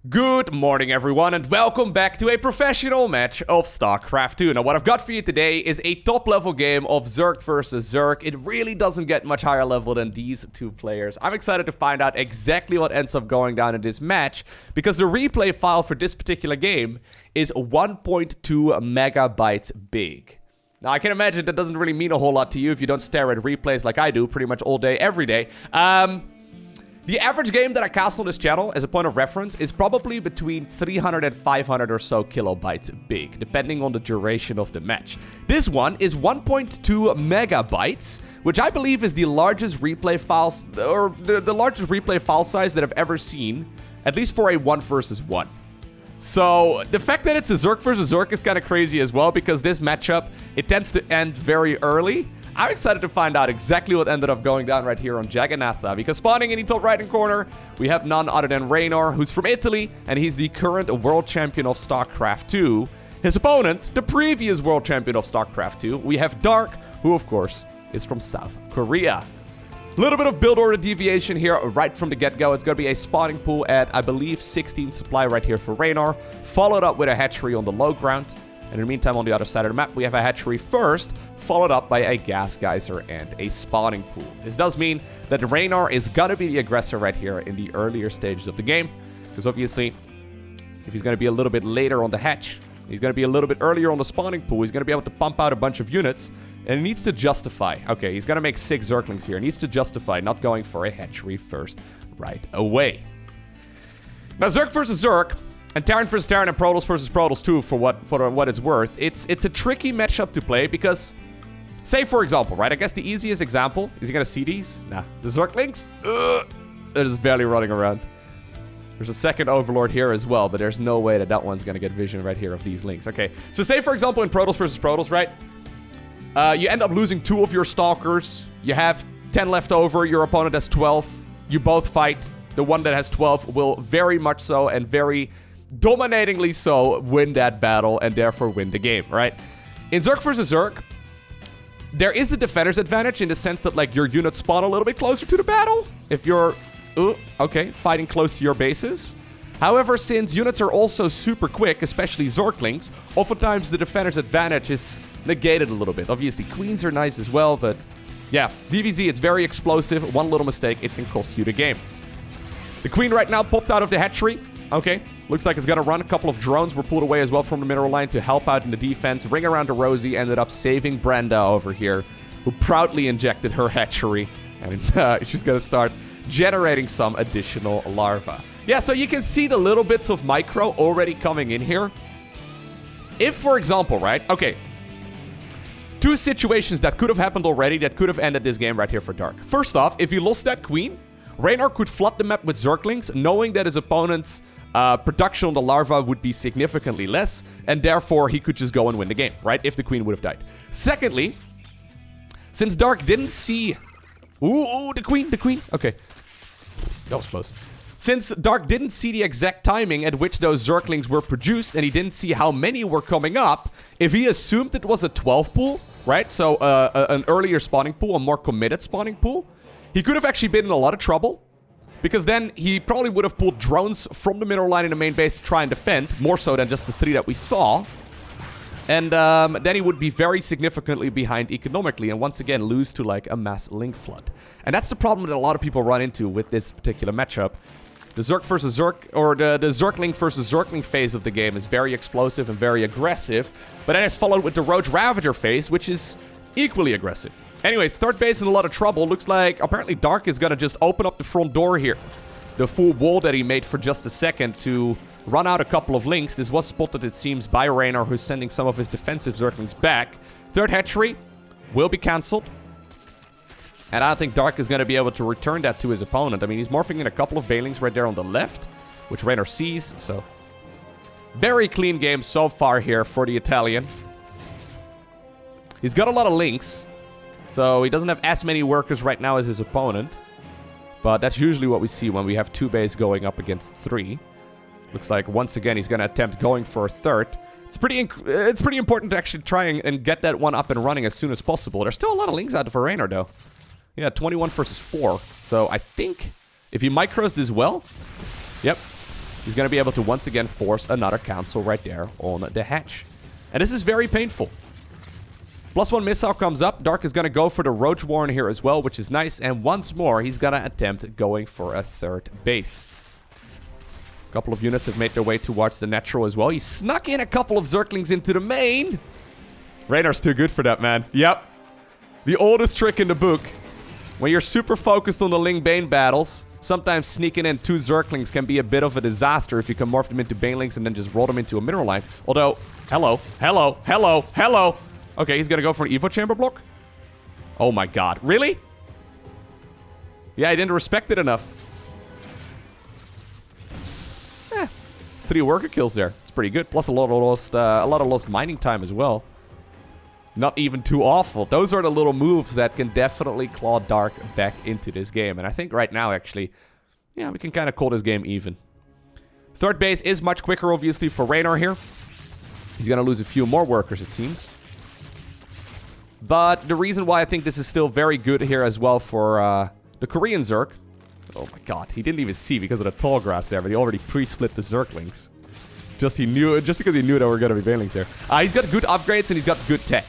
Good morning, everyone, and welcome back to a professional match of StarCraft 2. Now, what I've got for you today is a top-level game of Zerg versus Zerg. It really doesn't get much higher level than these two players. I'm excited to find out exactly what ends up going down in this match, because the replay file for this particular game is 1.2 megabytes big. Now, I can imagine that doesn't really mean a whole lot to you if you don't stare at replays like I do pretty much all day, every day. The average game that I cast on this channel, as a point of reference, is probably between 300 and 500 or so kilobytes big, depending on the duration of the match. This one is 1.2 megabytes, which I believe is the largest replay files, or the largest replay file size that I've ever seen, at least for a 1 versus 1. So, the fact that it's a Zerg versus Zerg is kind of crazy as well, because this matchup, it tends to end very early. I'm excited to find out exactly what ended up going down right here on Jagannatha, because spawning in the top right-hand corner, we have none other than Reynor, who's from Italy, and he's the current world champion of StarCraft 2. His opponent, the previous world champion of StarCraft 2, we have Dark, who of course is from South Korea. Little bit of build order deviation here right from the get-go. It's going to be a spawning pool at, I believe, 16 supply right here for Reynor, followed up with a hatchery on the low ground. And in the meantime, on the other side of the map, we have a hatchery first, followed up by a gas geyser and a spawning pool. This does mean that Reynor is gonna be the aggressor right here in the earlier stages of the game, because obviously, if he's gonna be a little bit later on the hatch, he's gonna be a little bit earlier on the spawning pool, he's gonna be able to pump out a bunch of units, and he needs to justify. Okay, he's gonna make 6 Zerglings here. He needs to justify not going for a hatchery first right away. Now, Zerg versus Zerg, and Terran versus Terran and Protoss versus Protoss too, for what it's worth. It's a tricky matchup to play because, say for example, right? I guess the easiest example, is he gonna see these? Nah. The Zerglings? They're just barely running around. There's a second Overlord here as well, but there's no way that that one's gonna get vision right here of these links. Okay, so say for example in Protoss versus Protoss, right? You end up losing 2 of your Stalkers. You have 10 left over, your opponent has 12. You both fight. The one that has 12 will very much so and very dominatingly so win that battle and therefore win the game, right? In Zerg versus Zerg, there is a defender's advantage in the sense that, like, your units spawn a little bit closer to the battle if you're, fighting close to your bases. However, since units are also super quick, especially Zerglings, oftentimes the defender's advantage is negated a little bit. Obviously, Queens are nice as well, but yeah, ZVZ, it's very explosive. One little mistake, it can cost you the game. The Queen right now popped out of the hatchery. Okay, looks like it's gonna run. A couple of drones were pulled away as well from the mineral line to help out in the defense. Ring around to Rosie ended up saving Brenda over here, who proudly injected her hatchery. And she's gonna start generating some additional larvae. Yeah, so you can see the little bits of micro already coming in here. If, for example, right? Okay, 2 situations that could have happened already that could have ended this game right here for Dark. First off, if he lost that Queen, Reynor could flood the map with Zerglings, knowing that his opponent's production on the larva would be significantly less, and therefore he could just go and win the game, right? If the Queen would have died. Secondly, since Dark didn't see... Ooh, the Queen. Okay. That was close. Since Dark didn't see the exact timing at which those Zerglings were produced, and he didn't see how many were coming up, if he assumed it was a 12 pool, right? So an earlier spawning pool, a more committed spawning pool, he could have actually been in a lot of trouble, because then he probably would have pulled drones from the mineral line in the main base to try and defend, more so than just the 3 that we saw. And then he would be very significantly behind economically, and once again lose to, like, a mass link flood. And that's the problem that a lot of people run into with this particular matchup. The Zerg versus Zerg, or the Zergling versus Zergling phase of the game is very explosive and very aggressive, but then it's followed with the Roach Ravager phase, which is equally aggressive. Anyways, third base in a lot of trouble. Looks like apparently Dark is gonna just open up the front door here. The full wall that he made for just a second to run out a couple of links. This was spotted, it seems, by Reynor, who's sending some of his defensive Zerglings back. Third hatchery will be cancelled. And I don't think Dark is gonna be able to return that to his opponent. I mean, he's morphing in a couple of Banelings right there on the left, which Reynor sees, so... Very clean game so far here for the Italian. He's got a lot of links. So he doesn't have as many workers right now as his opponent. But that's usually what we see when we have 2 bays going up against 3. Looks like once again he's going to attempt going for a third. It's pretty important to actually try and get that one up and running as soon as possible. There's still a lot of links out for Reynor though. Yeah, 21 versus 4. So I think if he micros this well... Yep. he's going to be able to once again force another cancel right there on the hatch. And this is very painful. +1 missile comes up. Dark is going to go for the Roach Warren here as well, which is nice. And once more, he's going to attempt going for a third base. A couple of units have made their way towards the natural as well. He snuck in a couple of Zerglings into the main. Reinar's too good for that, man. Yep. The oldest trick in the book. When you're super focused on the Ling Bane battles, sometimes sneaking in 2 Zerglings can be a bit of a disaster if you can morph them into Banelings and then just roll them into a mineral line. Although, hello. Okay, he's gonna go for an Evo Chamber block. Oh my god. Really? Yeah, I didn't respect it enough. 3 worker kills there. It's pretty good. Plus a lot of lost mining time as well. Not even too awful. Those are the little moves that can definitely claw Dark back into this game. And I think right now, actually, yeah, we can kind of call this game even. Third base is much quicker, obviously, for Reinar here. He's gonna lose a few more workers, it seems. But the reason why I think this is still very good here as well for the Korean Zerg. Oh my god, he didn't even see because of the tall grass there, but he already pre-split the Zerglings. Just because he knew there were going to be Banelings there. He's got good upgrades and he's got good tech.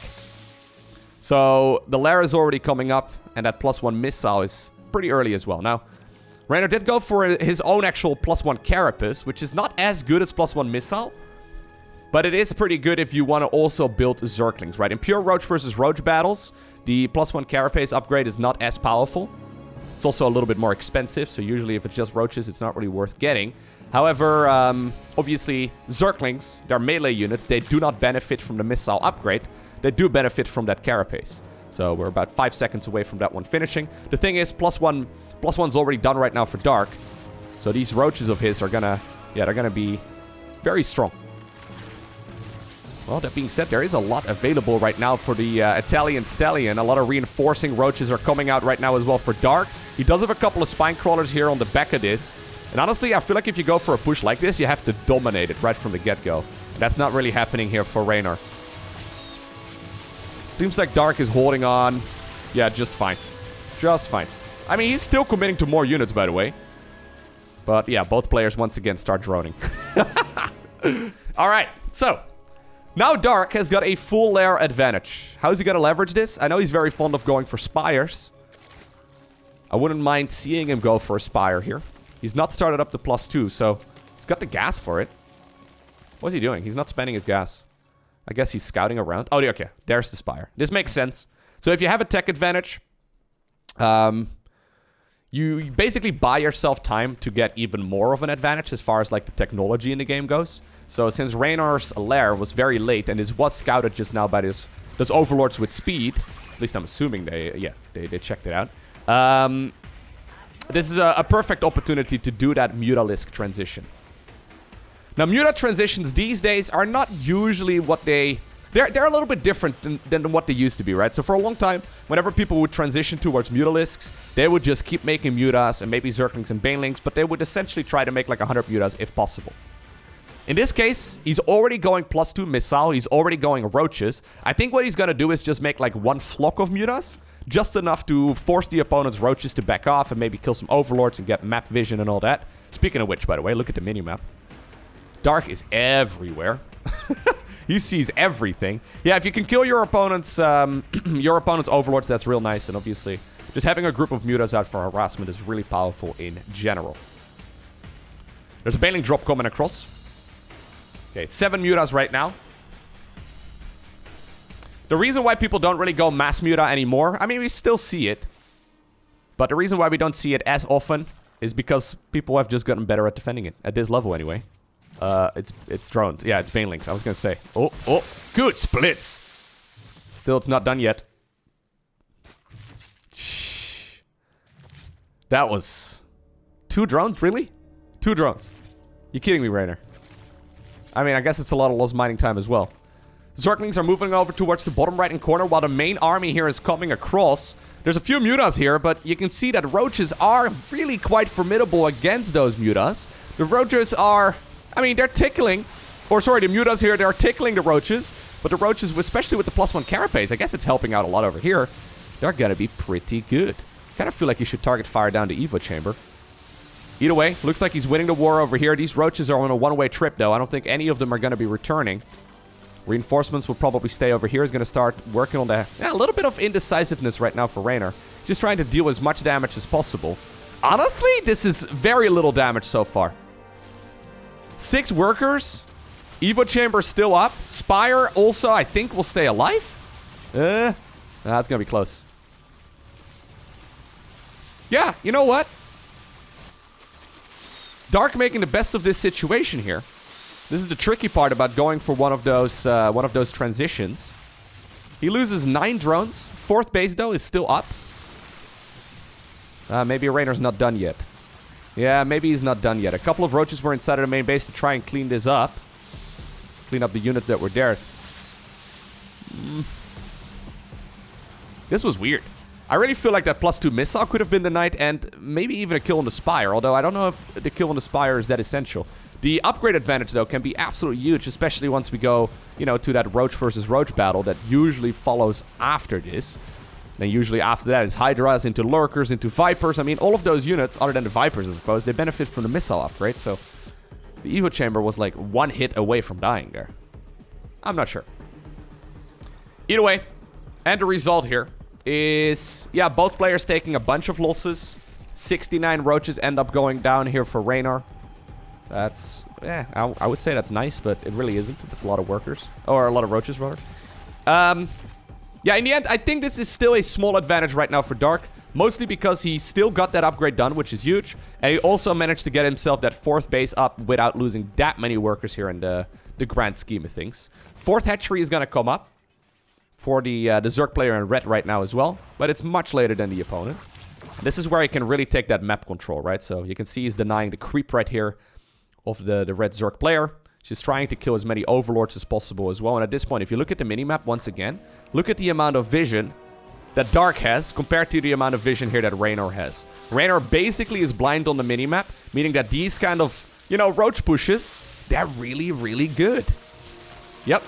So the Lair is already coming up, and that +1 missile is pretty early as well. Now, Reinar did go for his own actual +1 Carapace, which is not as good as +1 missile. But it is pretty good if you want to also build Zerglings, right? In pure Roach versus Roach battles, the +1 Carapace upgrade is not as powerful. It's also a little bit more expensive, so usually if it's just Roaches, it's not really worth getting. However, obviously, Zerglings, they're melee units. They do not benefit from the missile upgrade. They do benefit from that Carapace. So we're about 5 seconds away from that one finishing. The thing is, +1's already done right now for Dark. So these Roaches of his are gonna, yeah, they're gonna be very strong. Well, that being said, there is a lot available right now for the Italian Stallion. A lot of reinforcing Roaches are coming out right now as well for Dark. He does have a couple of Spine Crawlers here on the back of this. And honestly, I feel like if you go for a push like this, you have to dominate it right from the get-go. That's not really happening here for Reinar. Seems like Dark is holding on. Yeah, just fine. Just fine. I mean, he's still committing to more units, by the way. But yeah, both players once again start droning. Alright, so now Dark has got a full lair advantage. How is he going to leverage this? I know he's very fond of going for Spires. I wouldn't mind seeing him go for a Spire here. He's not started up to +2, so he's got the gas for it. What's he doing? He's not spending his gas. I guess he's scouting around. Oh, okay. There's the Spire. This makes sense. So if you have a tech advantage, you basically buy yourself time to get even more of an advantage as far as like the technology in the game goes. So since Reinar's lair was very late and this was scouted just now by those overlords with speed, at least I'm assuming they checked it out. This is a perfect opportunity to do that Mutalisk transition. Now, Muta transitions these days are not usually what they're a little bit different than what they used to be, right? So for a long time, whenever people would transition towards Mutalisks, they would just keep making Mutas and maybe Zerglings and Banelings, but they would essentially try to make like 100 Mutas if possible. In this case, he's already going +2 missile. He's already going Roaches. I think what he's going to do is just make like one flock of Mutas. Just enough to force the opponent's Roaches to back off and maybe kill some Overlords and get map vision and all that. Speaking of which, by the way, look at the minimap. Dark is everywhere. He sees everything. Yeah, if you can kill your opponent's Overlords, that's real nice. And obviously, just having a group of Mutas out for harassment is really powerful in general. There's a Baneling drop coming across. Okay, it's 7 Mutas right now. The reason why people don't really go mass Muta anymore, I mean, we still see it. But the reason why we don't see it as often is because people have just gotten better at defending it. At this level, anyway. It's drones. Yeah, it's Banelings. I was going to say. Oh, good splits. Still, it's not done yet. That was 2 drones, really? 2 drones. You kidding me, Reinar? I mean, I guess it's a lot of lost mining time as well. Zerglings are moving over towards the bottom right-hand corner while the main army here is coming across. There's a few Mutas here, but you can see that Roaches are really quite formidable against those Mutas. The Roaches are... I mean, they're tickling... Or, sorry, the Mutas here, they're tickling the Roaches. But the Roaches, especially with the +1 Carapace, I guess it's helping out a lot over here. They're gonna be pretty good. Kind of feel like you should target fire down the Evo Chamber. Either way, looks like he's winning the war over here. These roaches are on a one-way trip, though. I don't think any of them are going to be returning. Reinforcements will probably stay over here. He's going to start working on the... Yeah, a little bit of indecisiveness right now for Raynor. He's just trying to deal as much damage as possible. Honestly, this is very little damage so far. 6 workers. Evo Chamber still up. Spire also, I think, will stay alive. That's going to be close. Yeah, you know what? Dark making the best of this situation here. This is the tricky part about going for one of those transitions. He loses 9 drones. 4th base, though, is still up. Maybe Raynor's not done yet. Yeah, maybe he's not done yet. A couple of roaches were inside of the main base to try and clean this up. Clean up the units that were there. This was weird. I really feel like that +2 missile could have been denied, and maybe even a kill on the Spire, although I don't know if the kill on the Spire is that essential. The upgrade advantage, though, can be absolutely huge, especially once we go, you know, to that Roach versus Roach battle that usually follows after this. Then usually after that is Hydras into Lurkers, into Vipers. I mean, all of those units, other than the Vipers, I suppose, they benefit from the missile upgrade, so the Evo Chamber was like 1 hit away from dying there. I'm not sure. Either way, and the result here is, yeah, both players taking a bunch of losses. 69 roaches end up going down here for Raynor. That's, yeah, I would say that's nice, but it really isn't. That's a lot of workers. Or a lot of roaches, rather. Yeah, in the end, I think this is still a small advantage right now for Dark. Mostly because he still got that upgrade done, which is huge. And he also managed to get himself that 4th base up without losing that many workers here in the grand scheme of things. 4th hatchery is going to come up for the Zerg player in red right now as well. But it's much later than the opponent. This is where he can really take that map control, right? So you can see he's denying the creep right here of the red Zerg player. He's just trying to kill as many overlords as possible as well. And at this point, if you look at the minimap once again, look at the amount of vision that Dark has compared to the amount of vision here that Raynor has. Raynor basically is blind on the minimap, meaning that these kind of, you know, roach pushes, they're really, really good. Yep.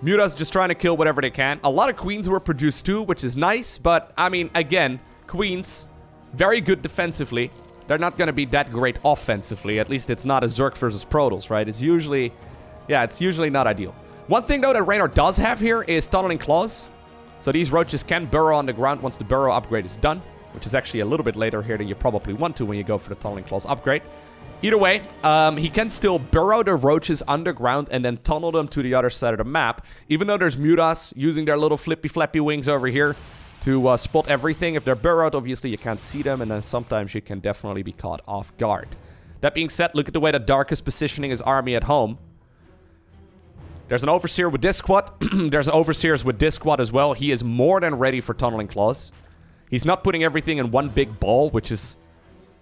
Muta's just trying to kill whatever they can. A lot of queens were produced too, which is nice. But, I mean, again, queens, very good defensively. They're not going to be that great offensively. At least it's not a Zerg versus Protoss, right? It's usually, yeah, it's usually not ideal. One thing, though, that Raynor does have here is Tunneling Claws. So these roaches can burrow on the ground once the burrow upgrade is done, which is actually a little bit later here than you probably want to when you go for the Tunneling Claws upgrade. Either way, he can still burrow the roaches underground and then tunnel them to the other side of the map. Even though there's Mutas using their little flippy-flappy wings over here to spot everything. If they're burrowed, obviously you can't see them, and then sometimes you can definitely be caught off guard. That being said, look at the way that Dark is positioning his army at home. There's an Overseer with this squad. There's Overseers with this squad as well. He is more than ready for Tunneling Claws. He's not putting everything in one big ball, which is,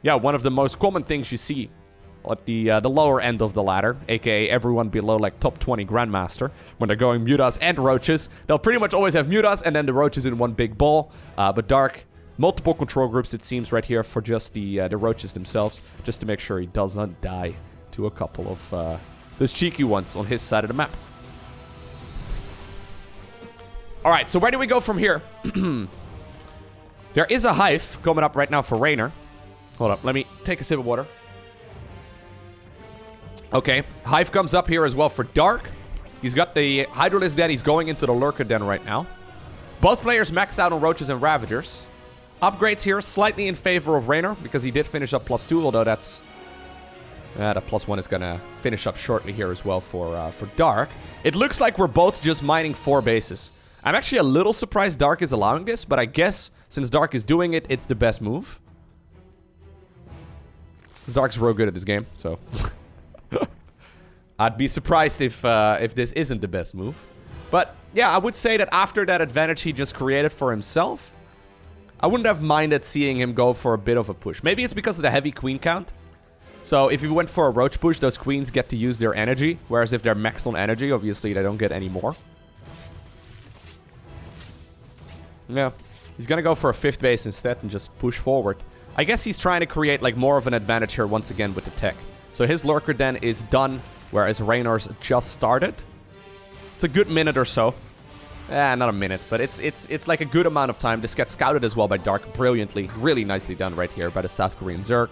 yeah, one of the most common things you see at the lower end of the ladder, aka everyone below like top 20 Grandmaster. When they're going Mutas and Roaches, they'll pretty much always have Mutas and then the Roaches in one big ball. But Dark, multiple control groups it seems right here for just the Roaches themselves, just to make sure he does not die to a couple of those cheeky ones on his side of the map. Alright, so where do we go from here? There is a Hive coming up right now for Raynor. Hold up, let me take a sip of water. Okay, Hive comes up here as well for Dark. He's got the Hydralisk Den. He's going into the Lurker Den right now. Both players maxed out on Roaches and Ravagers. Upgrades here slightly in favor of Raynor because he did finish up +2, although that's... that +1 is going to finish up shortly here as well for Dark. It looks like we're both just mining 4 bases. I'm actually a little surprised Dark is allowing this, but I guess since Dark is doing it, it's the best move. Because Dark's real good at this game, so... I'd be surprised if this isn't the best move. But, yeah, I would say that after that advantage he just created for himself, I wouldn't have minded seeing him go for a bit of a push. Maybe it's because of the heavy queen count. So, if he went for a roach push, those queens get to use their energy. Whereas if they're maxed on energy, obviously they don't get any more. Yeah. He's gonna go for a 5th base instead and just push forward. I guess he's trying to create, like, more of an advantage here once again with the tech. So his Lurker Den is done, whereas Raynor's just started. It's a good minute or so. Not a minute, but it's like a good amount of time. This gets scouted as well by Dark brilliantly. Really nicely done right here by the South Korean Zerg.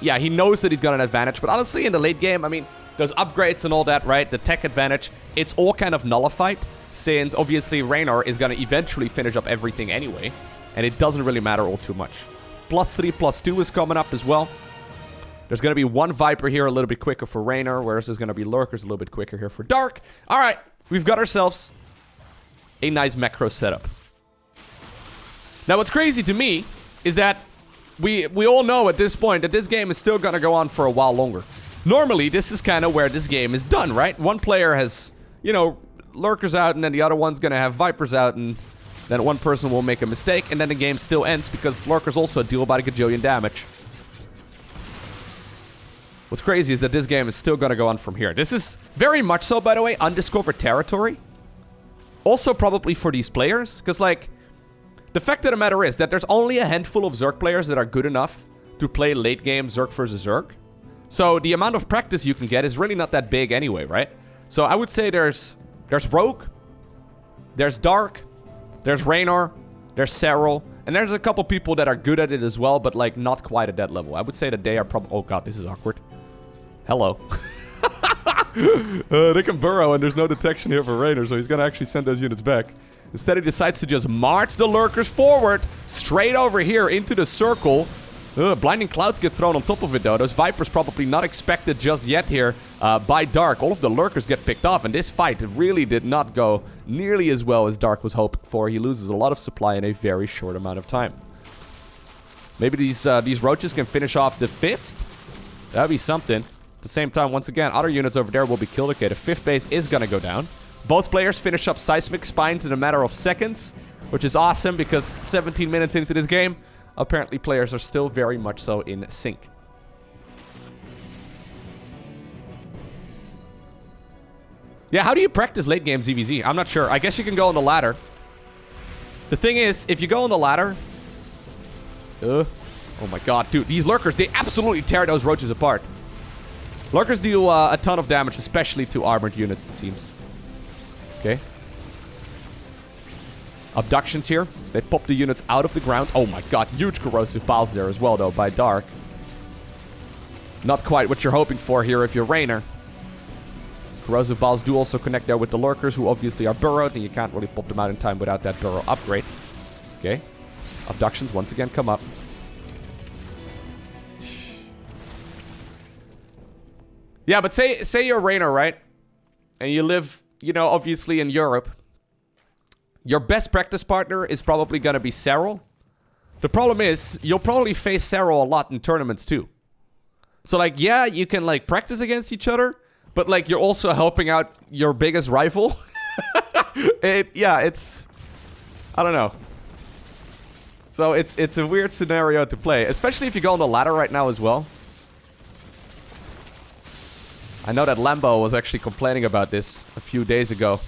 Yeah, he knows that he's got an advantage, but honestly, in the late game, I mean, those upgrades and all that, right? The tech advantage, it's all kind of nullified, since obviously Reynor is going to eventually finish up everything anyway, and it doesn't really matter all too much. +3, +2 is coming up as well. There's going to be one Viper here a little bit quicker for Reynor, whereas there's going to be Lurkers a little bit quicker here for Dark. All right, we've got ourselves a nice macro setup. Now, what's crazy to me is that we all know at this point that this game is still going to go on for a while longer. Normally, this is kind of where this game is done, right? One player has, you know, Lurkers out, and then the other one's going to have Vipers out, and then one person will make a mistake, and then the game still ends because Lurkers also deal about a gajillion damage. What's crazy is that this game is still going to go on from here. This is very much so, by the way, undiscovered territory. Also probably for these players, because, like, the fact of the matter is that there's only a handful of Zerg players that are good enough to play late game Zerg versus Zerg. So the amount of practice you can get is really not that big anyway, right? So I would say there's Rogue, there's Dark, there's Reynor, there's Serral, and there's a couple people that are good at it as well, but like not quite at that level. I would say that they are probably... Oh god, this is awkward. Hello. They can burrow and there's no detection here for Reynor, so he's gonna actually send those units back. Instead, he decides to just march the Lurkers forward, straight over here into the circle. Blinding Clouds get thrown on top of it, though. Those Vipers probably not expected just yet here by Dark. All of the Lurkers get picked off, and this fight really did not go nearly as well as Dark was hoping for. He loses a lot of supply in a very short amount of time. Maybe these Roaches can finish off the 5th? That'd be something. At the same time, once again, other units over there will be killed. Okay, the 5th base is gonna go down. Both players finish up Seismic Spines in a matter of seconds, which is awesome because 17 minutes into this game, apparently players are still very much so in sync. Yeah, how do you practice late game ZVZ? I'm not sure. I guess you can go on the ladder. The thing is, if you go on the ladder... oh my god, dude. These Lurkers, they absolutely tear those Roaches apart. Lurkers deal a ton of damage, especially to armored units, it seems. Okay. Abductions here. They pop the units out of the ground. Oh my god, huge corrosive piles there as well, though, by Dark. Not quite what you're hoping for here if you're Reynor. Corrosive balls do also connect there with the Lurkers, who obviously are burrowed, and you can't really pop them out in time without that burrow upgrade. Okay. Abductions once again come up. Yeah, but say you're Reynor, right? And you live, you know, obviously in Europe. Your best practice partner is probably going to be Serral. The problem is, you'll probably face Serral a lot in tournaments too. So, like, yeah, you can, like, practice against each other, but, like, you're also helping out your biggest rival. Yeah, it's... I don't know. So, it's a weird scenario to play, especially if you go on the ladder right now as well. I know that Lambo was actually complaining about this a few days ago.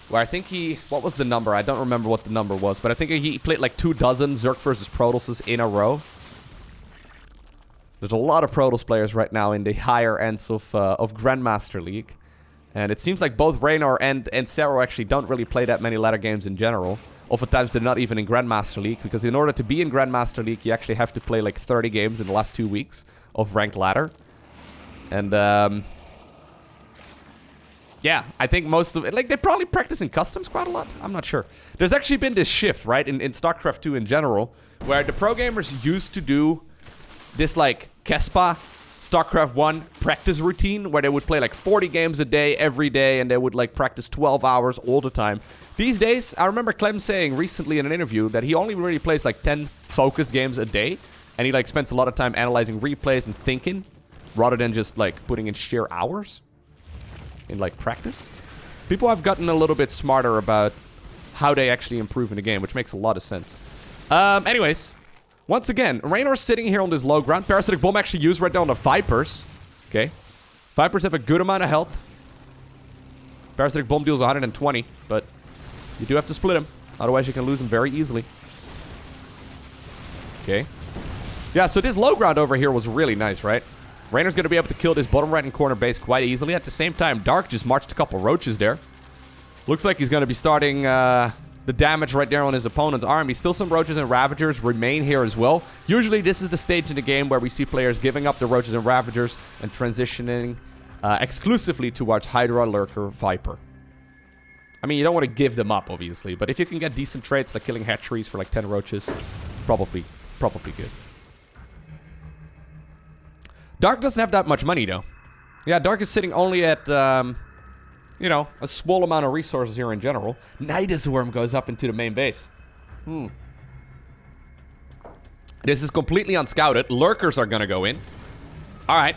Where I think he... What was the number? I don't remember what the number was. But I think he played like 24 Zerg versus Protosses in a row. There's a lot of Protoss players right now in the higher ends of Grandmaster League. And it seems like both Reynor and Serral actually don't really play that many ladder games in general. Oftentimes they're not even in Grandmaster League. Because in order to be in Grandmaster League, you actually have to play like 30 games in the last 2 weeks of ranked ladder. And... yeah, I think most of it, like, they probably practice in customs quite a lot. I'm not sure. There's actually been this shift, right, in StarCraft 2 in general, where the pro gamers used to do this, like, Kespa StarCraft 1 practice routine, where they would play, like, 40 games a day, every day, and they would, like, practice 12 hours all the time. These days, I remember Clem saying recently in an interview that he only really plays, like, 10 focus games a day, and he, like, spends a lot of time analyzing replays and thinking, rather than just, like, putting in sheer hours in, like, practice. People have gotten a little bit smarter about how they actually improve in the game, which makes a lot of sense. Anyways, once again, Reynor's sitting here on this low ground. Parasitic Bomb actually used right now on the Vipers. Okay. Vipers have a good amount of health. Parasitic Bomb deals 120, but you do have to split him. Otherwise, you can lose him very easily. Okay. Yeah, so this low ground over here was really nice, right? Reynor's going to be able to kill this bottom right-hand corner base quite easily. At the same time, Dark just marched a couple Roaches there. Looks like he's going to be starting the damage right there on his opponent's army. Still some Roaches and Ravagers remain here as well. Usually this is the stage in the game where we see players giving up the Roaches and Ravagers and transitioning exclusively towards Hydra, Lurker, Viper. I mean, you don't want to give them up, obviously, but if you can get decent traits like killing hatcheries for like 10 Roaches, probably good. Dark doesn't have that much money, though. Yeah, Dark is sitting only at, you know, a small amount of resources here in general. Nidus Worm goes up into the main base. This is completely unscouted. Lurkers are gonna go in. Alright.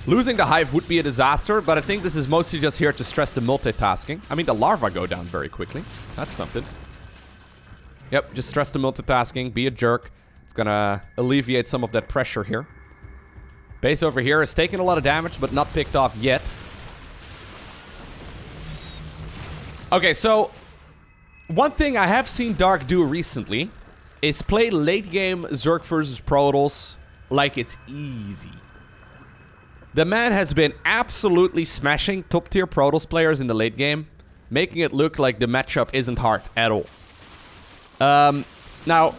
Losing the Hive would be a disaster, but I think this is mostly just here to stress the multitasking. I mean, the larvae go down very quickly. That's something. Yep, just stress the multitasking. Be a jerk. It's gonna alleviate some of that pressure here. Base over here is taking a lot of damage, but not picked off yet. Okay, so one thing I have seen Dark do recently is play late game Zerg versus Protoss like it's easy. The man has been absolutely smashing top tier Protoss players in the late game, making it look like the matchup isn't hard at all. Now,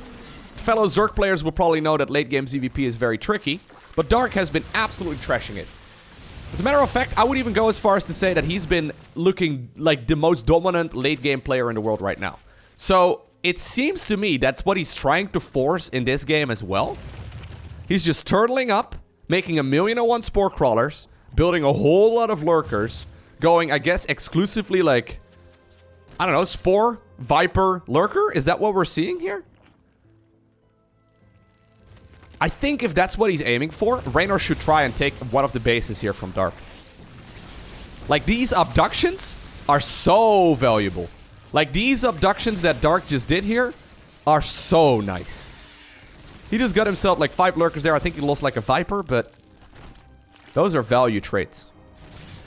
fellow Zerg players will probably know that late game ZVP is very tricky, but Dark has been absolutely trashing it. As a matter of fact, I would even go as far as to say that he's been looking like the most dominant late game player in the world right now. So, it seems to me that's what he's trying to force in this game as well. He's just turtling up, making 1,000,001 Spore Crawlers, building a whole lot of Lurkers, going, I guess, exclusively like, I don't know, Spore, Viper, Lurker? Is that what we're seeing here? I think if that's what he's aiming for, Raynor should try and take one of the bases here from Dark. Like, these abductions are so valuable. Like, these abductions that Dark just did here are so nice. He just got himself, like, 5 Lurkers there. I think he lost, like, a Viper, but those are value traits.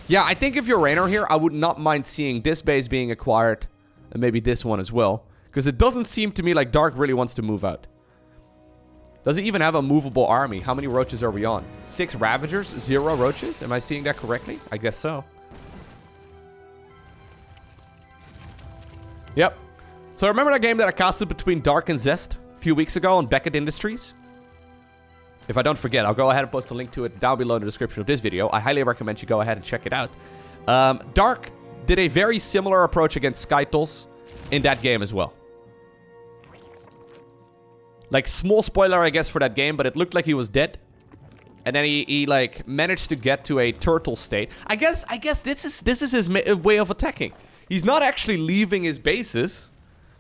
Yeah, I think if you're Raynor here, I would not mind seeing this base being acquired, and maybe this one as well. Because it doesn't seem to me like Dark really wants to move out. Does he even have a movable army? How many Roaches are we on? 6 Ravagers, 0 Roaches? Am I seeing that correctly? I guess so. Yep. So remember that game that I casted between Dark and Zest a few weeks ago on Beckett Industries? If I don't forget, I'll go ahead and post a link to it down below in the description of this video. I highly recommend you go ahead and check it out. Dark did a very similar approach against Skytles in that game as well. Like, small spoiler, I guess, for that game, but it looked like he was dead. And then he like, managed to get to a turtle state. I guess this is his way of attacking. He's not actually leaving his bases.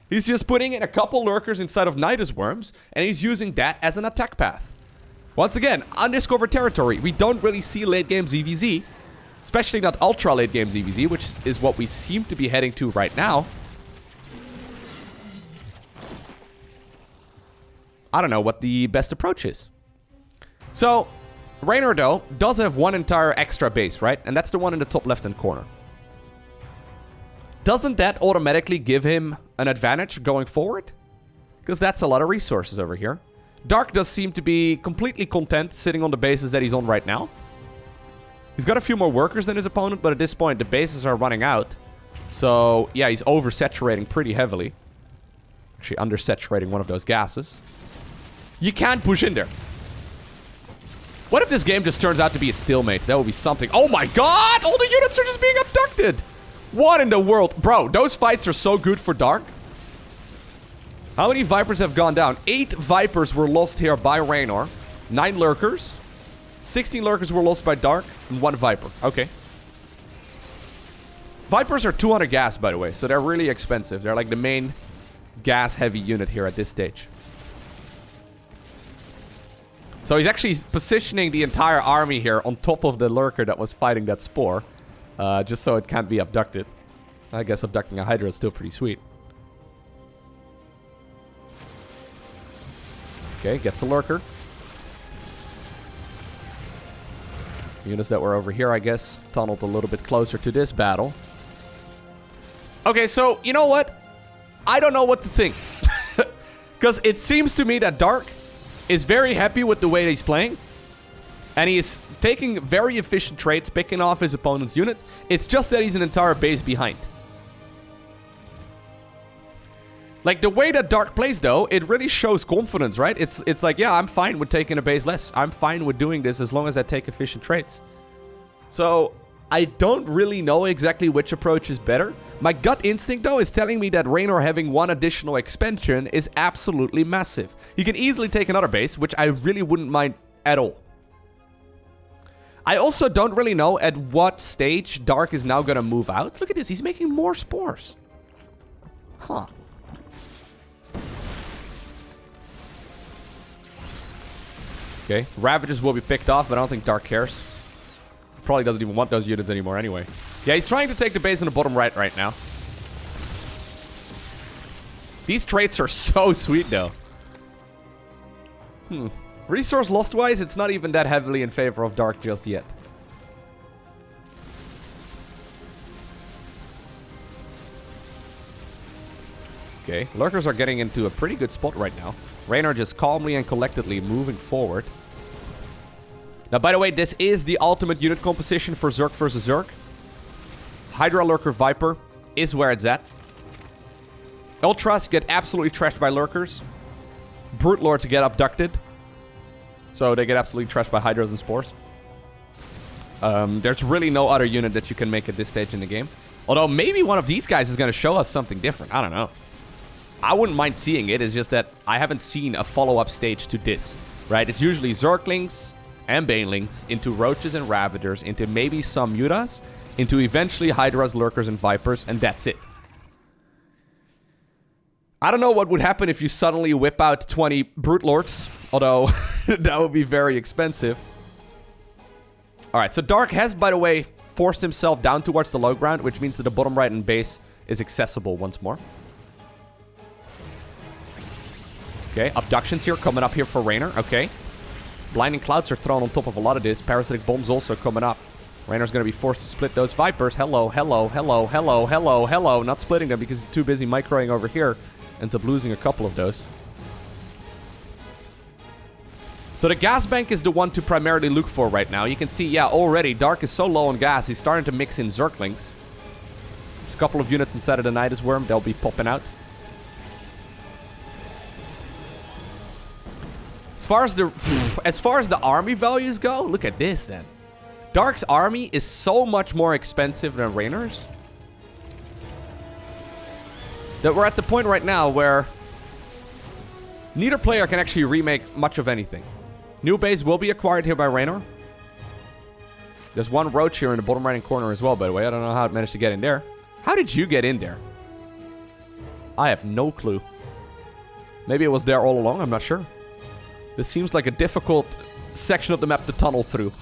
He's just putting in a couple Lurkers inside of Nidus Worms, and he's using that as an attack path. Once again, undiscovered territory. We don't really see late game ZVZ. Especially not ultra late game ZVZ, which is what we seem to be heading to right now. I don't know what the best approach is. So, Raynor, though, does have one entire extra base, right? And that's the one in the top left-hand corner. Doesn't that automatically give him an advantage going forward? Because that's a lot of resources over here. Dark does seem to be completely content sitting on the bases that he's on right now. He's got a few more workers than his opponent, but at this point, the bases are running out. So, yeah, he's oversaturating pretty heavily. Actually, undersaturating one of those gases. You can't push in there. What if this game just turns out to be a stalemate? That would be something. Oh my god! All the units are just being abducted! What in the world? Bro, those fights are so good for Dark. How many Vipers have gone down? 8 Vipers were lost here by Raynor. 9 Lurkers. 16 Lurkers were lost by Dark. And 1 Viper. Okay. Vipers are 200 gas, by the way. So they're really expensive. They're like the main gas-heavy unit here at this stage. So he's actually positioning the entire army here on top of the Lurker that was fighting that Spore. Just so it can't be abducted. I guess abducting a Hydra is still pretty sweet. Okay, gets a Lurker. Units that were over here, I guess, tunneled a little bit closer to this battle. Okay, so, you know what? I don't know what to think. Because it seems to me that Dark is very happy with the way he's playing. And he's taking very efficient trades, picking off his opponent's units. It's just that he's an entire base behind. Like, the way that Dark plays, though, it really shows confidence, right? It's like, yeah, I'm fine with taking a base less. I'm fine with doing this as long as I take efficient trades. So, I don't really know exactly which approach is better. My gut instinct, though, is telling me that Raynor having one additional expansion is absolutely massive. He can easily take another base, which I really wouldn't mind at all. I also don't really know at what stage Dark is now going to move out. Look at this. He's making more spores. Huh. Okay. Ravagers will be picked off, but I don't think Dark cares. Probably doesn't even want those units anymore anyway. Yeah, he's trying to take the base in the bottom right now. These traits are so sweet, though. Resource lost-wise, it's not even that heavily in favor of Dark just yet. Okay, Lurkers are getting into a pretty good spot right now. Raynor just calmly and collectedly moving forward. Now, by the way, this is the ultimate unit composition for Zerg versus Zerg. Hydra, Lurker, Viper is where it's at. Ultras get absolutely trashed by Lurkers. Brute Lords get abducted. So they get absolutely trashed by Hydras and Spores. There's really no other unit that you can make at this stage in the game. Although maybe one of these guys is going to show us something different. I don't know. I wouldn't mind seeing it. It's just that I haven't seen a follow-up stage to this. Right? It's usually Zerglings and Banelings into Roaches and Ravagers, into maybe some Mutas, into eventually Hydras, Lurkers, and Vipers, and that's it. I don't know what would happen if you suddenly whip out 20 Brute Lords, although that would be very expensive. Alright, so Dark has, by the way, forced himself down towards the low ground, which means that the bottom right and base is accessible once more. Okay, abductions here coming up here for Raynor. Okay. Blinding Clouds are thrown on top of a lot of this. Parasitic Bombs also coming up. Raynor's going to be forced to split those Vipers. Hello, hello, hello, hello, hello, hello. Not splitting them because he's too busy microing over here. Ends up losing a couple of those. So the gas bank is the one to primarily look for right now. You can see, yeah, already Dark is so low on gas. He's starting to mix in Zerglings. There's a couple of units inside of the Nidus Worm. They'll be popping out. As far as the army values go, look at this then. Dark's army is so much more expensive than Raynor's that we're at the point right now where neither player can actually remake much of anything. New base will be acquired here by Raynor. There's one Roach here in the bottom right-hand corner as well, by the way. I don't know how it managed to get in there. How did you get in there? I have no clue. Maybe it was there all along, I'm not sure. This seems like a difficult section of the map to tunnel through.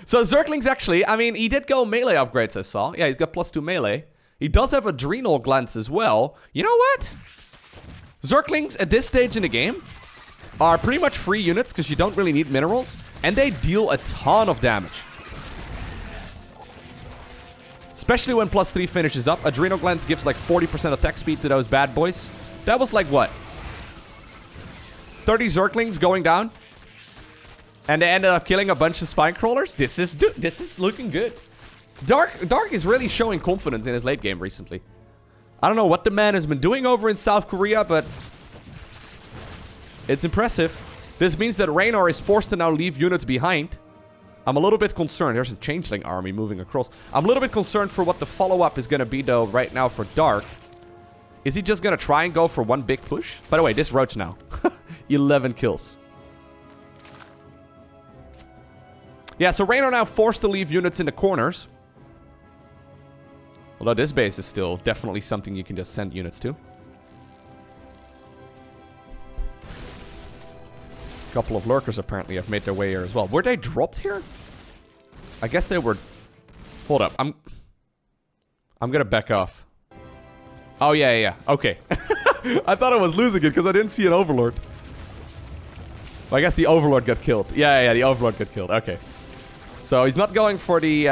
So Zerglings actually, I mean, he did go melee upgrades, I saw. Yeah, he's got +2 melee. He does have Adrenal Glands as well. You know what? Zerglings at this stage in the game are pretty much free units because you don't really need minerals. And they deal a ton of damage. Especially when +3 finishes up. Adrenal Glands gives like 40% attack speed to those bad boys. That was like what? 30 Zerglings going down. And they ended up killing a bunch of Spine Crawlers. This is looking good. Dark is really showing confidence in his late game recently. I don't know what the man has been doing over in South Korea, but it's impressive. This means that Raynor is forced to now leave units behind. I'm a little bit concerned. There's a Changeling army moving across. I'm a little bit concerned for what the follow-up is going to be, though, right now for Dark. Is he just going to try and go for one big push? By the way, this Roach now. 11 kills. Yeah, so Raynor now forced to leave units in the corners. Although this base is still definitely something you can just send units to. A couple of Lurkers apparently have made their way here as well. Were they dropped here? I guess they were... Hold up. I'm gonna back off. Oh, yeah. Okay. I thought I was losing it because I didn't see an Overlord. Well, I guess the Overlord got killed. Yeah, the Overlord got killed. Okay. So he's not going for the...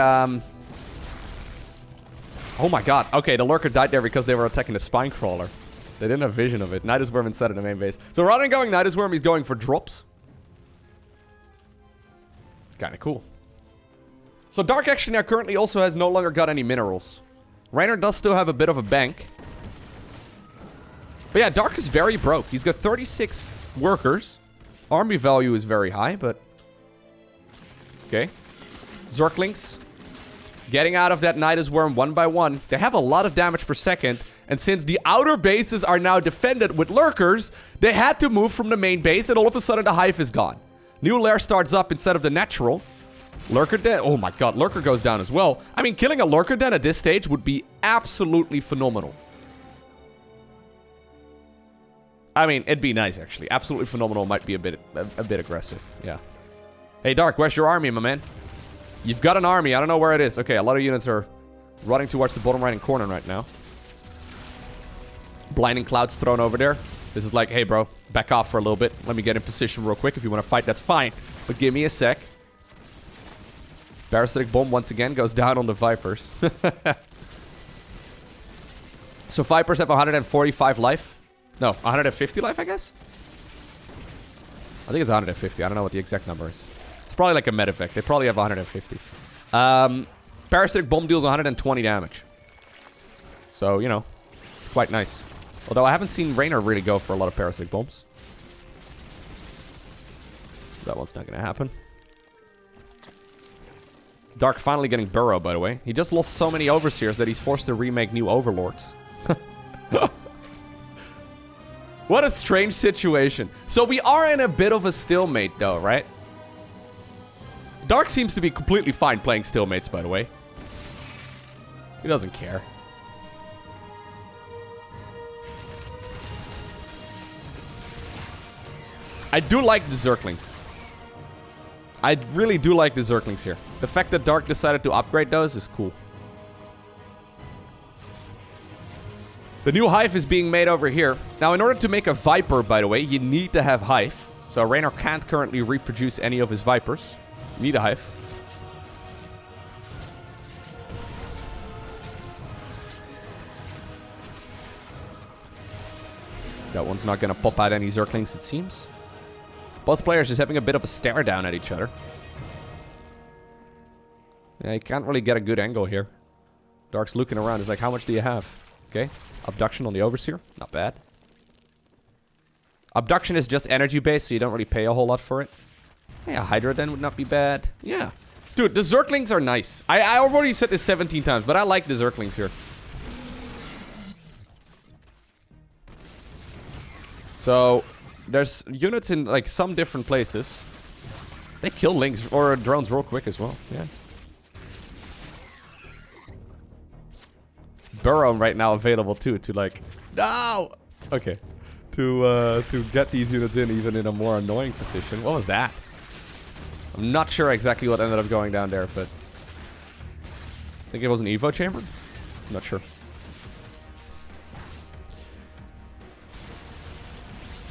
Oh my god. Okay, the Lurker died there because they were attacking the Spine Crawler. They didn't have vision of it. Nidus Worm inside of the main base. So rather than going Nidus Worm, he's going for drops. Kind of cool. So Dark actually now currently also has no longer got any minerals. Raynor does still have a bit of a bank. But yeah, Dark is very broke. He's got 36 workers. Army value is very high, but... Okay. Zerglings. Getting out of that Nidus Worm one by one. They have a lot of damage per second. And since the outer bases are now defended with lurkers, they had to move from the main base, and all of a sudden the hive is gone. New lair starts up instead of the natural. Lurker den. Oh my god, Lurker goes down as well. I mean, killing a Lurker den at this stage would be absolutely phenomenal. I mean, it'd be nice, actually. Absolutely phenomenal might be a bit aggressive. Yeah. Hey, Dark, where's your army, my man? You've got an army. I don't know where it is. Okay, a lot of units are running towards the bottom right-hand corner right now. Blinding Clouds thrown over there. This is like, hey, bro, back off for a little bit. Let me get in position real quick. If you want to fight, that's fine. But give me a sec. Parasitic Bomb once again goes down on the Vipers. So Vipers have 145 life. No, 150 life, I guess? I think it's 150. I don't know what the exact number is. It's probably like a medevac. They probably have 150. Parasitic Bomb deals 120 damage. So, you know, it's quite nice. Although I haven't seen Raynor really go for a lot of Parasitic Bombs. That one's not going to happen. Dark finally getting Burrow, by the way. He just lost so many Overseers that he's forced to remake new Overlords. What a strange situation. So we are in a bit of a stalemate, though, right? Dark seems to be completely fine playing stalemates, by the way. He doesn't care. I do like the Zerglings. I really do like the Zerglings here. The fact that Dark decided to upgrade those is cool. The new Hive is being made over here. Now, in order to make a Viper, by the way, you need to have Hive. So Raynor can't currently reproduce any of his Vipers. You need a Hive. That one's not going to pop out any Zerglings, it seems. Both players just having a bit of a stare down at each other. Yeah, you can't really get a good angle here. Dark's looking around. He's like, how much do you have? Okay. Abduction on the Overseer. Not bad. Abduction is just energy-based, so you don't really pay a whole lot for it. Yeah, Hydra then would not be bad. Yeah. Dude, the Zerglings are nice. I already said this 17 times, but I like the Zerglings here. So, there's units in, like, some different places. They kill links or drones real quick as well. Yeah. Burrow right now available too to like no okay to get these units in even in a more annoying position. What was that? I'm not sure exactly what ended up going down there, but I think it was an Evo chamber. I'm not sure.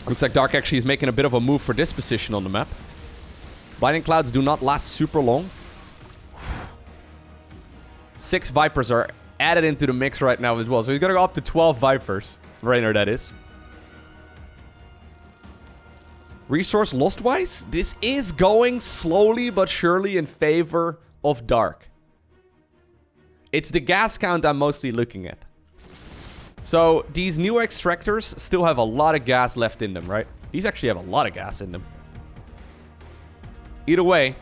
Looks like Dark actually is making a bit of a move for this position on the map. Blinding Clouds do not last super long. 6 Vipers are added into the mix right now as well. So he's going to go up to 12 Vipers. Raynor, that is. Resource lost-wise, this is going slowly but surely in favor of Dark. It's the gas count I'm mostly looking at. So these new extractors still have a lot of gas left in them, right? These actually have a lot of gas in them. Either way,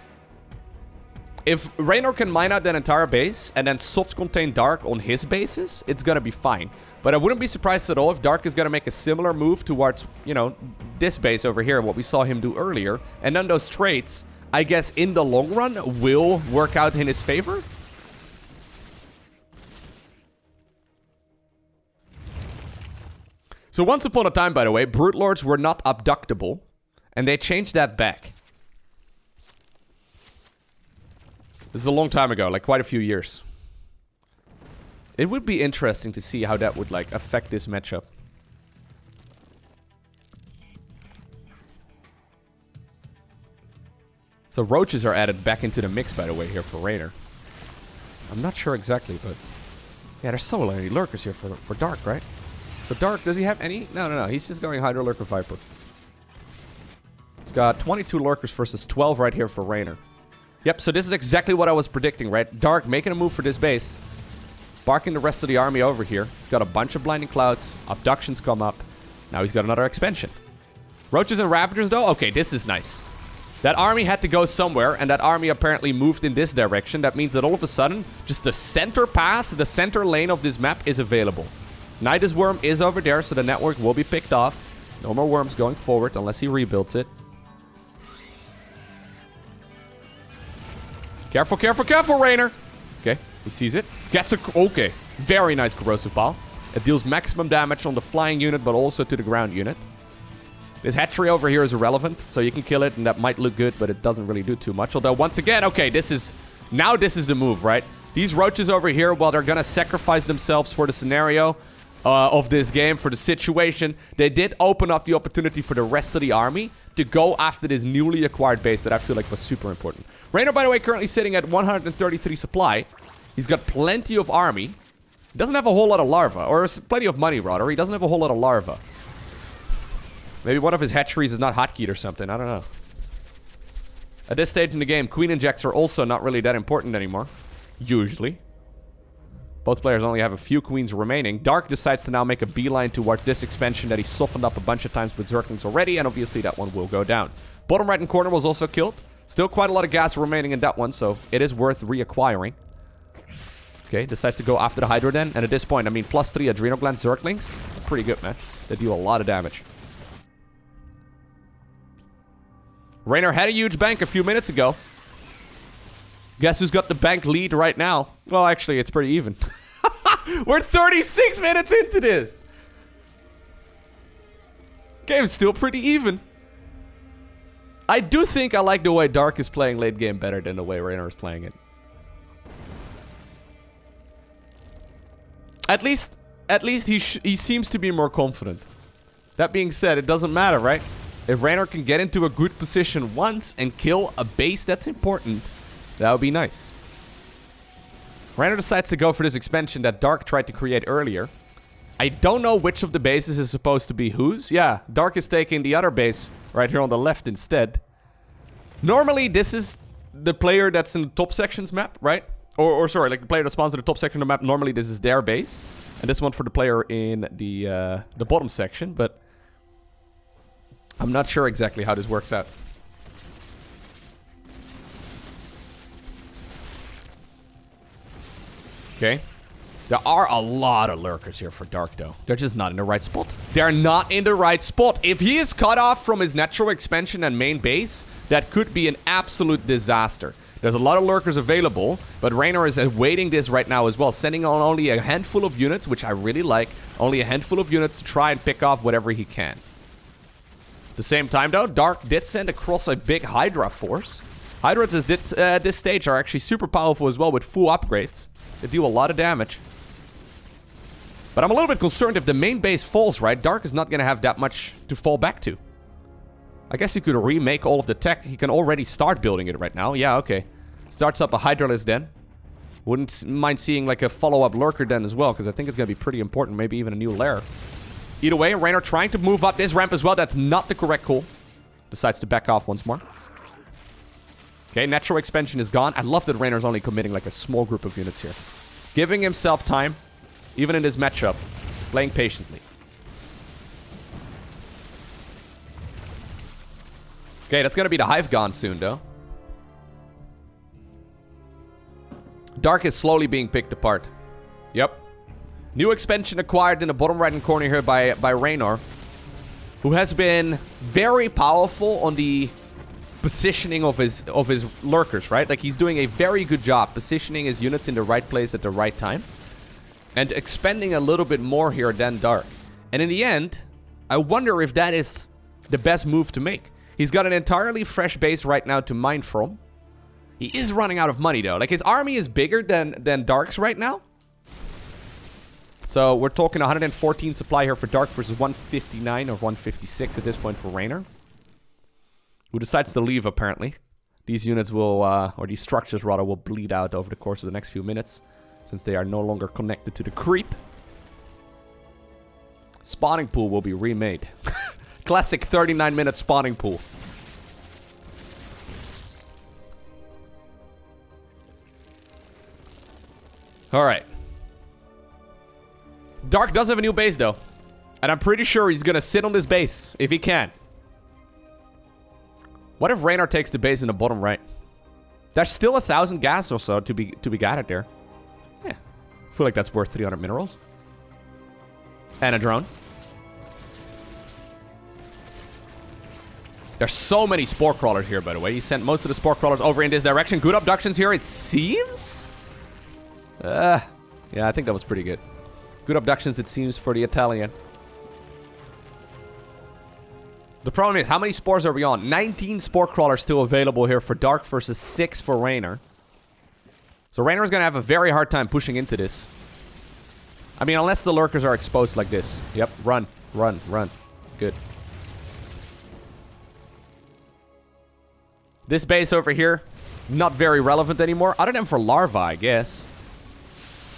if Raynor can mine out that entire base and then soft contain Dark on his bases, it's gonna be fine. But I wouldn't be surprised at all if Dark is gonna make a similar move towards, you know, this base over here, what we saw him do earlier. And then those traits, I guess, in the long run, will work out in his favor. So once upon a time, by the way, Brute Lords were not abductable. And they changed that back. This is a long time ago, like quite a few years. It would be interesting to see how that would like affect this matchup. So roaches are added back into the mix, by the way, here for Raynor. I'm not sure exactly, but yeah, there's so many lurkers here for Dark, right? So Dark, does he have any? No. He's just going Hydra Lurker Viper. He's got 22 lurkers versus 12 right here for Raynor. Yep, so this is exactly what I was predicting, right? Dark making a move for this base. Barking the rest of the army over here. He's got a bunch of Blinding Clouds. Abductions come up. Now he's got another expansion. Roaches and Ravagers, though? Okay, this is nice. That army had to go somewhere, and that army apparently moved in this direction. That means that all of a sudden, just the center path, the center lane of this map is available. Nidus Worm is over there, so the network will be picked off. No more worms going forward unless he rebuilds it. Careful, careful, careful, Raynor. Okay, he sees it. Gets a... Okay, very nice Corrosive Ball. It deals maximum damage on the flying unit, but also to the ground unit. This hatchery over here is irrelevant, so you can kill it, and that might look good, but it doesn't really do too much. Although, once again, okay, this is... Now this is the move, right? These roaches over here, while they're gonna sacrifice themselves for the scenario of this game, for the situation, they did open up the opportunity for the rest of the army to go after this newly acquired base that I feel like was super important. Raynor, by the way, currently sitting at 133 supply. He's got plenty of army. He doesn't have a whole lot of larva, or plenty of money, rather. He doesn't have a whole lot of larva. Maybe one of his hatcheries is not hotkeyed or something. I don't know. At this stage in the game, Queen Injects are also not really that important anymore. Usually. Both players only have a few queens remaining. Dark decides to now make a beeline towards this expansion that he softened up a bunch of times with Zerglings already, and obviously that one will go down. Bottom right-hand corner was also killed. Still quite a lot of gas remaining in that one, so it is worth reacquiring. Okay, decides to go after the Hydra then, and at this point, I mean, +3 Adrenal Gland Zerglings. Pretty good, man. They deal a lot of damage. Raynor had a huge bank a few minutes ago. Guess who's got the bank lead right now? Well, actually, it's pretty even. We're 36 minutes into this. Game's still pretty even. I do think I like the way Dark is playing late game better than the way Raynor is playing it. At least he seems to be more confident. That being said, it doesn't matter, right? If Raynor can get into a good position once and kill a base that's important, that would be nice. Raynor decides to go for this expansion that Dark tried to create earlier. I don't know which of the bases is supposed to be whose. Yeah, Dark is taking the other base right here on the left instead. Normally, this is the player that's in the top sections map, right? Or sorry, like the player that spawns in the top section of the map. Normally, this is their base. And this one for the player in the bottom section, but I'm not sure exactly how this works out. Okay. There are a lot of lurkers here for Dark, though. They're just not in the right spot. They're not in the right spot. If he is cut off from his natural expansion and main base, that could be an absolute disaster. There's a lot of lurkers available, but Raynor is awaiting this right now as well, sending on only a handful of units, which I really like. Only a handful of units to try and pick off whatever he can. At the same time, though, Dark did send across a big Hydra force. Hydras at this stage are actually super powerful as well with full upgrades. They deal a lot of damage. But I'm a little bit concerned if the main base falls, right? Dark is not going to have that much to fall back to. I guess he could remake all of the tech. He can already start building it right now. Yeah, okay. Starts up a Hydralisk den. Wouldn't mind seeing like a follow-up lurker den as well, because I think it's going to be pretty important. Maybe even a new lair. Either way, Raynor trying to move up this ramp as well. That's not the correct call. Decides to back off once more. Okay, natural expansion is gone. I love that Raynor's only committing like a small group of units here. Giving himself time, even in this matchup. Playing patiently. Okay, that's gonna be the Hive gone soon, though. Dark is slowly being picked apart. Yep. New expansion acquired in the bottom right-hand corner here by Raynor, who has been very powerful on the positioning of his lurkers, right? Like, he's doing a very good job positioning his units in the right place at the right time. And expanding a little bit more here than Dark. And in the end, I wonder if that is the best move to make. He's got an entirely fresh base right now to mine from. He is running out of money, though. Like, his army is bigger than Dark's right now. So, we're talking 114 supply here for Dark versus 159 or 156 at this point for Raynor. Who decides to leave, apparently. These units will, or these structures, rather, will bleed out over the course of the next few minutes. Since they are no longer connected to the creep. Spawning pool will be remade. Classic 39-minute spawning pool. All right. Dark does have a new base, though. And I'm pretty sure he's going to sit on this base, if he can. What if Raynor takes the base in the bottom right? There's still 1,000 gas or so to be gathered there. Yeah. I feel like that's worth 300 minerals. And a drone. There's so many spore crawlers here, by the way. He sent most of the spore crawlers over in this direction. Good abductions here, it seems? Yeah, I think that was pretty good. Good abductions, it seems, for the Italian. The problem is, how many spores are we on? 19 spore crawlers still available here for Dark versus 6 for Raynor. So Raynor's going to have a very hard time pushing into this. I mean, unless the lurkers are exposed like this. Yep, run, run, run. Good. This base over here, not very relevant anymore. Other than for larvae, I guess.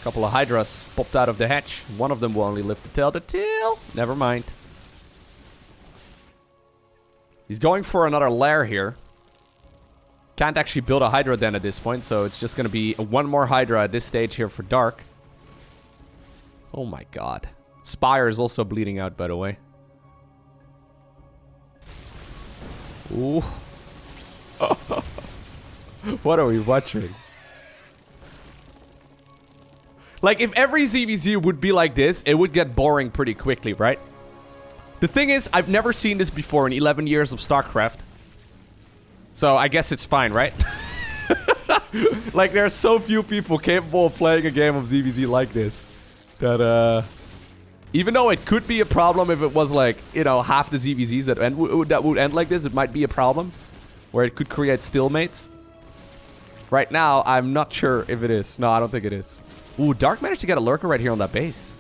A couple of hydras popped out of the hatch. One of them will only live to tell the tale. Never mind. He's going for another lair here. Can't actually build a hydra den at this point, so it's just going to be one more hydra at this stage here for Dark. Oh my god. Spire is also bleeding out, by the way. Ooh. What are we watching? Like, if every ZVZ would be like this, it would get boring pretty quickly, right? The thing is, I've never seen this before in 11 years of StarCraft. So, I guess it's fine, right? Like, there are so few people capable of playing a game of ZVZ like this. That, even though it could be a problem if it was like, you know, half the ZVZs that would end like this, it might be a problem. Where it could create stalemates. Right now, I'm not sure if it is. No, I don't think it is. Ooh, Dark managed to get a lurker right here on that base.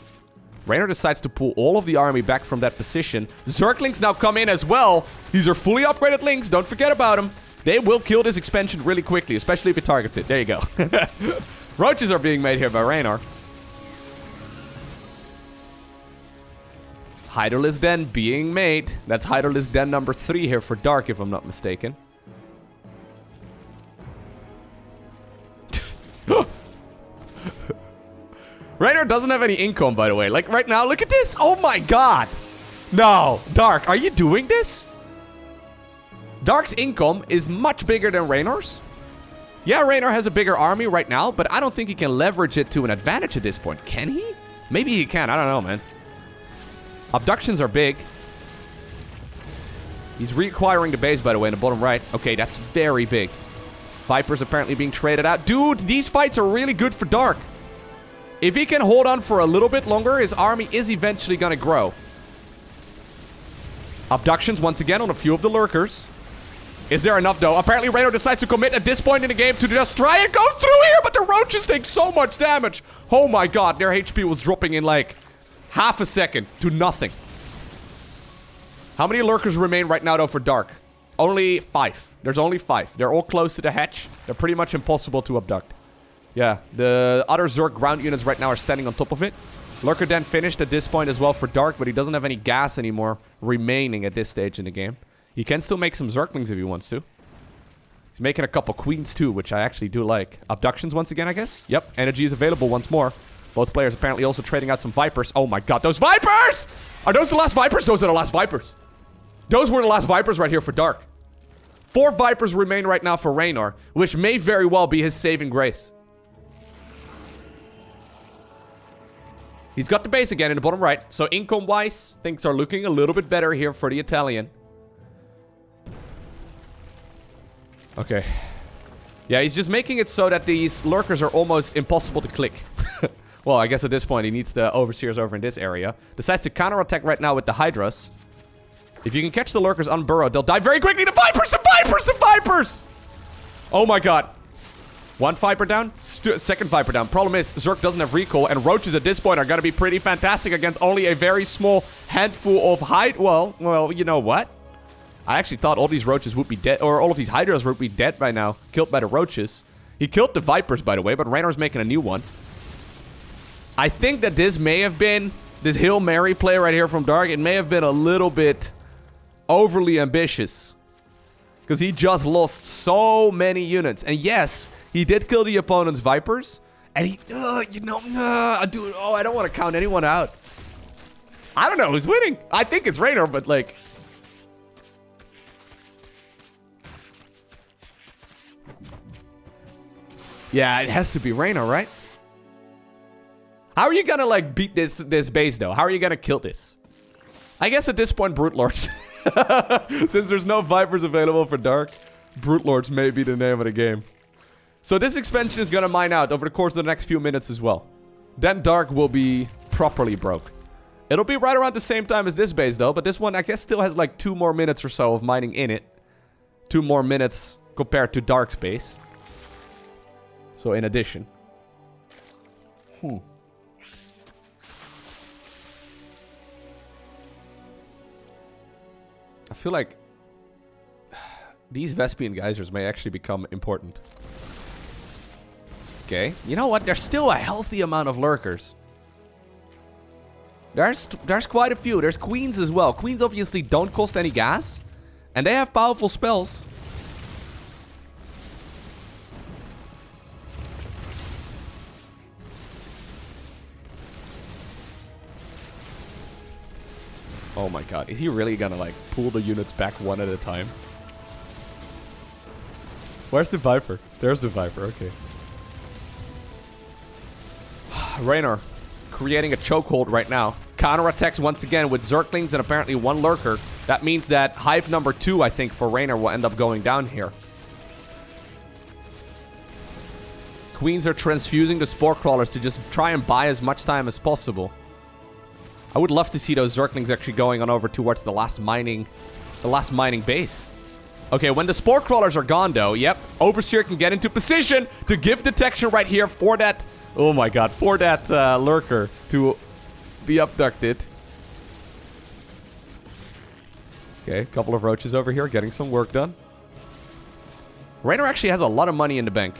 Raynor decides to pull all of the army back from that position. Zerglings now come in as well. These are fully upgraded Lings. Don't forget about them. They will kill this expansion really quickly, especially if it targets it. There you go. Roaches are being made here by Raynor. Hydralisk Den being made. That's Hydralisk Den number 3 here for Dark, if I'm not mistaken. Raynor doesn't have any income, by the way. Like, right now, look at this. Oh my god. No. Dark, are you doing this? Dark's income is much bigger than Raynor's. Yeah, Raynor has a bigger army right now, but I don't think he can leverage it to an advantage at this point. Can he? Maybe he can. I don't know, man. Abductions are big. He's reacquiring the base, by the way, in the bottom right. Okay, that's very big. Vipers apparently being traded out. Dude, these fights are really good for Dark. If he can hold on for a little bit longer, his army is eventually going to grow. Abductions once again on a few of the lurkers. Is there enough, though? Apparently, Raynor decides to commit at this point in the game to just try and go through here, but the roaches take so much damage. Oh my god, their HP was dropping in like half a second to nothing. How many lurkers remain right now, though, for Dark? Only 5. There's only 5. They're all close to the hatch. They're pretty much impossible to abduct. Yeah, the other Zerg ground units right now are standing on top of it. Lurker Den finished at this point as well for Dark, but he doesn't have any gas anymore remaining at this stage in the game. He can still make some Zerglings if he wants to. He's making a couple Queens too, which I actually do like. Abductions once again, I guess? Yep, energy is available once more. Both players apparently also trading out some Vipers. Oh my god, those Vipers! Are those the last Vipers? Those are the last Vipers. Those were the last Vipers right here for Dark. 4 Vipers remain right now for Raynor, which may very well be his saving grace. He's got the base again in the bottom right. So income-wise, things are looking a little bit better here for the Italian. Okay. Yeah, he's just making it so that these lurkers are almost impossible to click. Well, I guess at this point he needs the overseers over in this area. Decides to counterattack right now with the Hydras. If you can catch the lurkers unburrowed, they'll die very quickly. The Vipers! The Vipers! The Vipers! Oh my god. 1 Viper down, 2nd Viper down. Problem is, Zerg doesn't have recall, and Roaches at this point are going to be pretty fantastic against only a very small handful of Well, you know what? I actually thought all these Roaches would be dead, or all of these Hydras would be dead by now, killed by the Roaches. He killed the Vipers, by the way, but Raynor's making a new one. I think that this may have been, this Hail Mary play right here from Dark, it may have been a little bit overly ambitious. Because he just lost so many units. And yes, he did kill the opponent's Vipers. And he, you know, dude, I don't want to count anyone out. I don't know who's winning. I think it's Raynor, but like... Yeah, it has to be Raynor, right? How are you gonna, like, beat this base, though? How are you gonna kill this? I guess at this point, Brute Lords. Since there's no Vipers available for Dark, Brute Lords may be the name of the game. So this expansion is gonna mine out over the course of the next few minutes as well. Then Dark will be properly broke. It'll be right around the same time as this base, though. But this one, I guess, still has, like, 2 more minutes or so of mining in it. 2 more minutes compared to Dark's base. So, in addition. I feel like these Vespian geysers may actually become important. Okay. You know what? There's still a healthy amount of lurkers. There's quite a few. There's queens as well. Queens obviously don't cost any gas. And they have powerful spells. Oh my god. Is he really gonna, like, pull the units back one at a time? Where's the Viper? There's the Viper. Okay. Raynor creating a chokehold right now. Counterattacks once again with Zerglings and apparently 1 lurker. That means that hive number 2, I think, for Raynor will end up going down here. Queens are transfusing the Spore Crawlers to just try and buy as much time as possible. I would love to see those Zerglings actually going on over towards the last mining base. Okay, when the Spore Crawlers are gone, though, yep, Overseer can get into position to give detection right here for that, oh my god, for that lurker to be abducted. Okay, a couple of roaches over here getting some work done. Raynor actually has a lot of money in the bank.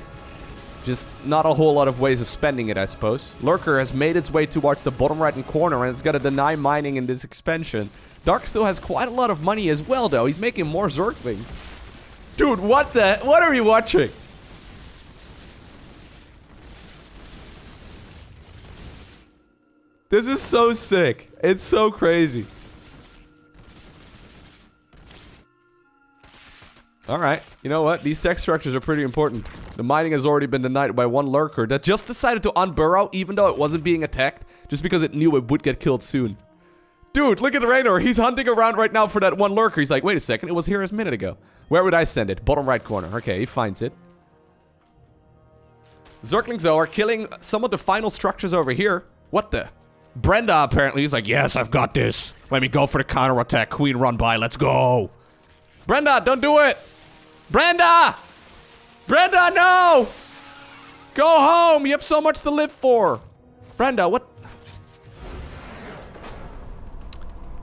Just not a whole lot of ways of spending it, I suppose. Lurker has made its way towards the bottom right-hand corner, and it's got to deny mining in this expansion. Dark still has quite a lot of money as well, though. He's making more Zerglings. Dude, what are you watching? This is so sick. It's so crazy. Alright, you know what? These tech structures are pretty important. The mining has already been denied by 1 lurker that just decided to unburrow even though it wasn't being attacked, just because it knew it would get killed soon. Dude, look at Raynor. He's hunting around right now for that 1 lurker. He's like, wait a second, it was here a minute ago. Where would I send it? Bottom right corner. Okay, he finds it. Zerglings, though, are killing some of the final structures over here. What the? Brenda, apparently, is like, yes, I've got this. Let me go for the counterattack. Queen run by. Let's go. Brenda, don't do it. Brenda! Brenda, no! Go home! You have so much to live for. Brenda, what?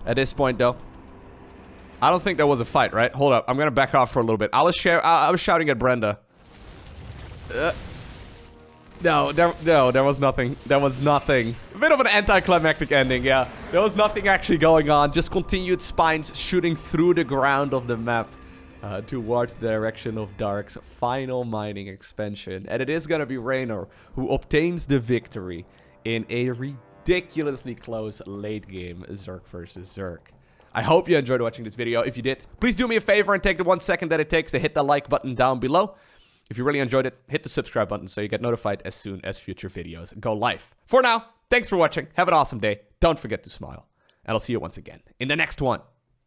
At this point, though, I don't think there was a fight, right? Hold up. I'm gonna back off for a little bit. I was shouting at Brenda. No, there was nothing. There was nothing. A bit of an anticlimactic ending, yeah. There was nothing actually going on. Just continued spines shooting through the ground of the map. Towards the direction of Dark's final mining expansion. And it is gonna be Raynor who obtains the victory in a ridiculously close late game Zerg versus Zerg. I hope you enjoyed watching this video. If you did, please do me a favor and take the 1 second that it takes to hit the like button down below. If you really enjoyed it, hit the subscribe button so you get notified as soon as future videos go live. For now, thanks for watching. Have an awesome day. Don't forget to smile. And I'll see you once again in the next one.